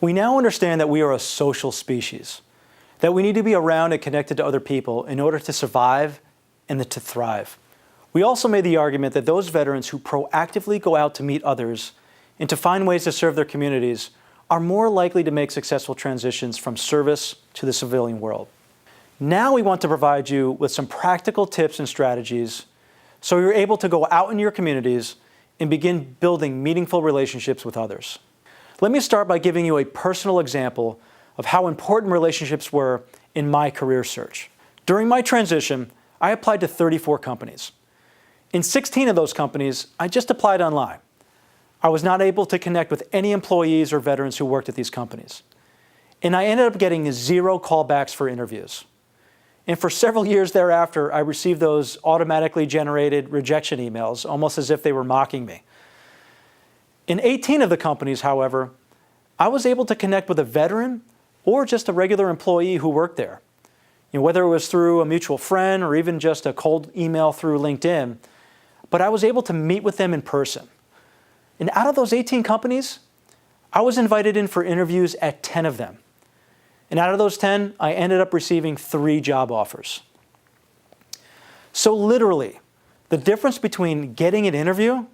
We now understand that we are a social species, that we need to be around and connected to other people in order to survive and to thrive. We also made the argument that those veterans who proactively go out to meet others and to find ways to serve their communities are more likely to make successful transitions from service to the civilian world. Now we want to provide you with some practical tips and strategies so you're able to go out in your communities and begin building meaningful relationships with others. Let me start by giving you a personal example of how important relationships were in my career search. During my transition, I applied to 34 companies. In 16 of those companies, I just applied online. I was not able to connect with any employees or veterans who worked at these companies. And I ended up getting 0 callbacks for interviews. And for several years thereafter, I received those automatically generated rejection emails, almost as if they were mocking me. In 18 of the companies, however, I was able to connect with a veteran or just a regular employee who worked there. Whether it was through a mutual friend or even just a cold email through LinkedIn, but I was able to meet with them in person. And out of those 18 companies, I was invited in for interviews at 10 of them. And out of those 10, I ended up receiving 3 job offers. So literally, the difference between getting an interview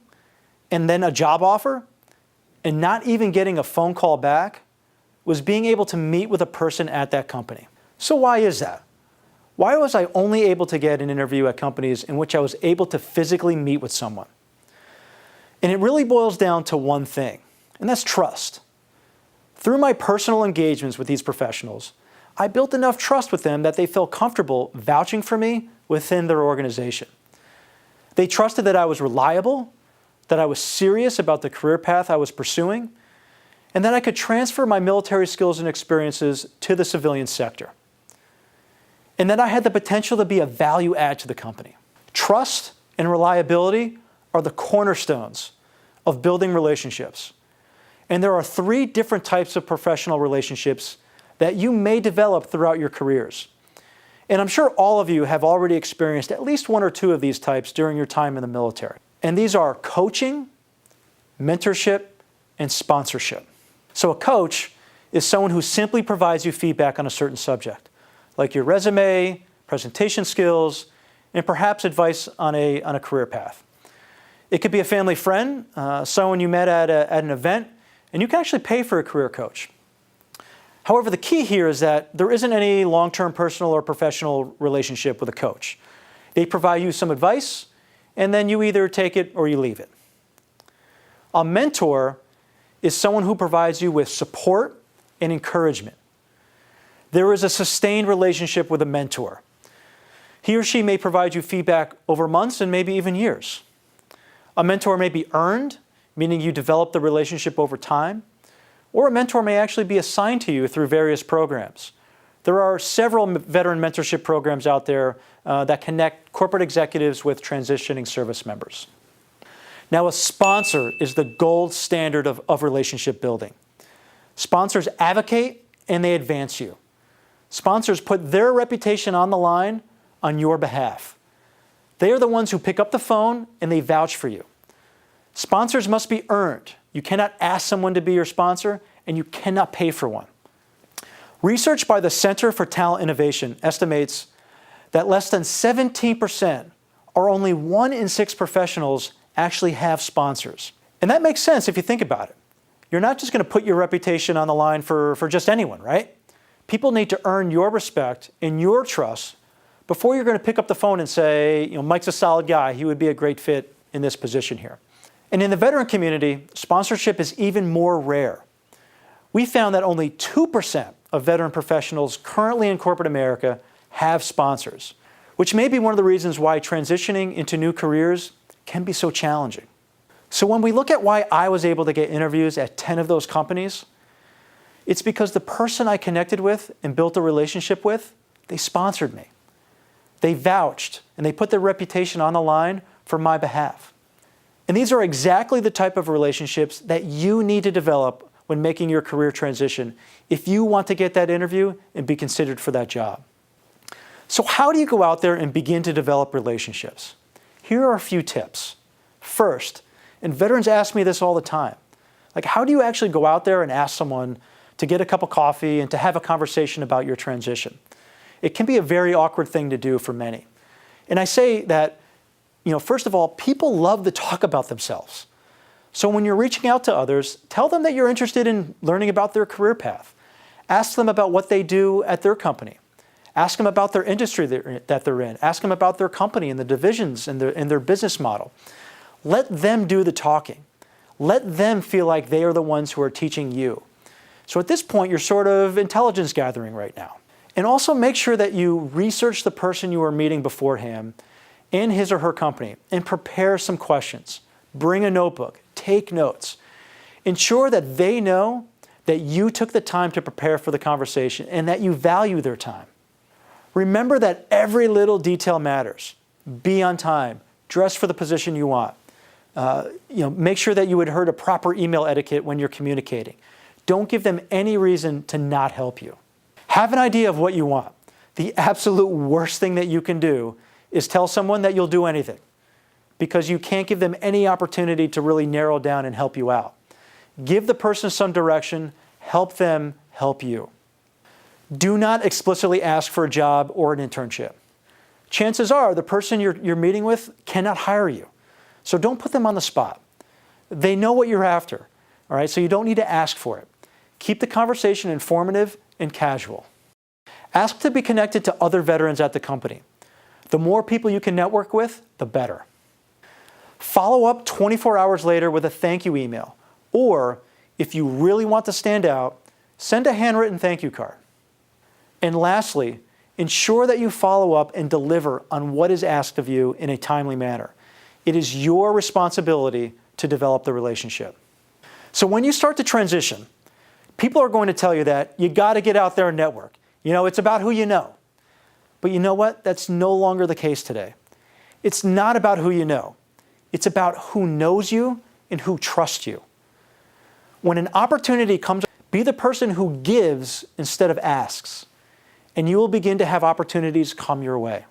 and then a job offer and not even getting a phone call back was being able to meet with a person at that company. So why is that? Why was I only able to get an interview at companies in which I was able to physically meet with someone? And it really boils down to one thing, and that's trust. Through my personal engagements with these professionals, I built enough trust with them that they felt comfortable vouching for me within their organization. They trusted that I was reliable, that I was serious about the career path I was pursuing, and that I could transfer my military skills and experiences to the civilian sector. And that I had the potential to be a value add to the company. Trust and reliability are the cornerstones of building relationships. And there are 3 different types of professional relationships that you may develop throughout your careers. And I'm sure all of you have already experienced at least 1 or 2 of these types during your time in the military. And these are coaching, mentorship, and sponsorship. So a coach is someone who simply provides you feedback on a certain subject, like your resume, presentation skills, and perhaps advice on a career path. It could be a family friend, someone you met at an event, and you can actually pay for a career coach. However, the key here is that there isn't any long-term personal or professional relationship with a coach. They provide you some advice, and then you either take it or you leave it. A mentor is someone who provides you with support and encouragement. There is a sustained relationship with a mentor. He or she may provide you feedback over months and maybe even years. A mentor may be earned, meaning you develop the relationship over time, or a mentor may actually be assigned to you through various programs. There are several veteran mentorship programs out there that connect corporate executives with transitioning service members. Now, a sponsor is the gold standard of relationship building. Sponsors advocate and they advance you. Sponsors put their reputation on the line on your behalf. They are the ones who pick up the phone and they vouch for you. Sponsors must be earned. You cannot ask someone to be your sponsor, and you cannot pay for one. Research by the Center for Talent Innovation estimates that less than 17%, or only 1 in 6 professionals, actually have sponsors. And that makes sense if you think about it. You're not just going to put your reputation on the line for just anyone, right? People need to earn your respect and your trust before you're going to pick up the phone and say, Mike's a solid guy, he would be a great fit in this position here. And in the veteran community, sponsorship is even more rare. We found that only 2% of veteran professionals currently in corporate America have sponsors, which may be one of the reasons why transitioning into new careers can be so challenging. So when we look at why I was able to get interviews at 10 of those companies, it's because the person I connected with and built a relationship with, they sponsored me. They vouched, and they put their reputation on the line for my behalf. And these are exactly the type of relationships that you need to develop when making your career transition if you want to get that interview and be considered for that job. So how do you go out there and begin to develop relationships? Here are a few tips. First, and veterans ask me this all the time, how do you actually go out there and ask someone to get a cup of coffee and to have a conversation about your transition. It can be a very awkward thing to do for many. And I say that, first of all, people love to talk about themselves. So when you're reaching out to others, tell them that you're interested in learning about their career path. Ask them about what they do at their company. Ask them about their industry that they're in. Ask them about their company and the divisions and their business model. Let them do the talking. Let them feel like they are the ones who are teaching you. So at this point, you're sort of intelligence gathering right now. And also make sure that you research the person you are meeting beforehand in his or her company and prepare some questions. Bring a notebook. Take notes. Ensure that they know that you took the time to prepare for the conversation and that you value their time. Remember that every little detail matters. Be on time. Dress for the position you want. Make sure that you adhere to proper email etiquette when you're communicating. Don't give them any reason to not help you. Have an idea of what you want. The absolute worst thing that you can do is tell someone that you'll do anything, because you can't give them any opportunity to really narrow down and help you out. Give the person some direction. Help them help you. Do not explicitly ask for a job or an internship. Chances are the person you're meeting with cannot hire you. So don't put them on the spot. They know what you're after, all right? So you don't need to ask for it. Keep the conversation informative and casual. Ask to be connected to other veterans at the company. The more people you can network with, the better. Follow up 24 hours later with a thank you email. Or, if you really want to stand out, send a handwritten thank you card. And lastly, ensure that you follow up and deliver on what is asked of you in a timely manner. It is your responsibility to develop the relationship. So when you start to transition, people are going to tell you that you got to get out there and network. It's about who you know. But you know what? That's no longer the case today. It's not about who you know. It's about who knows you and who trusts you. When an opportunity comes, be the person who gives instead of asks, and you will begin to have opportunities come your way.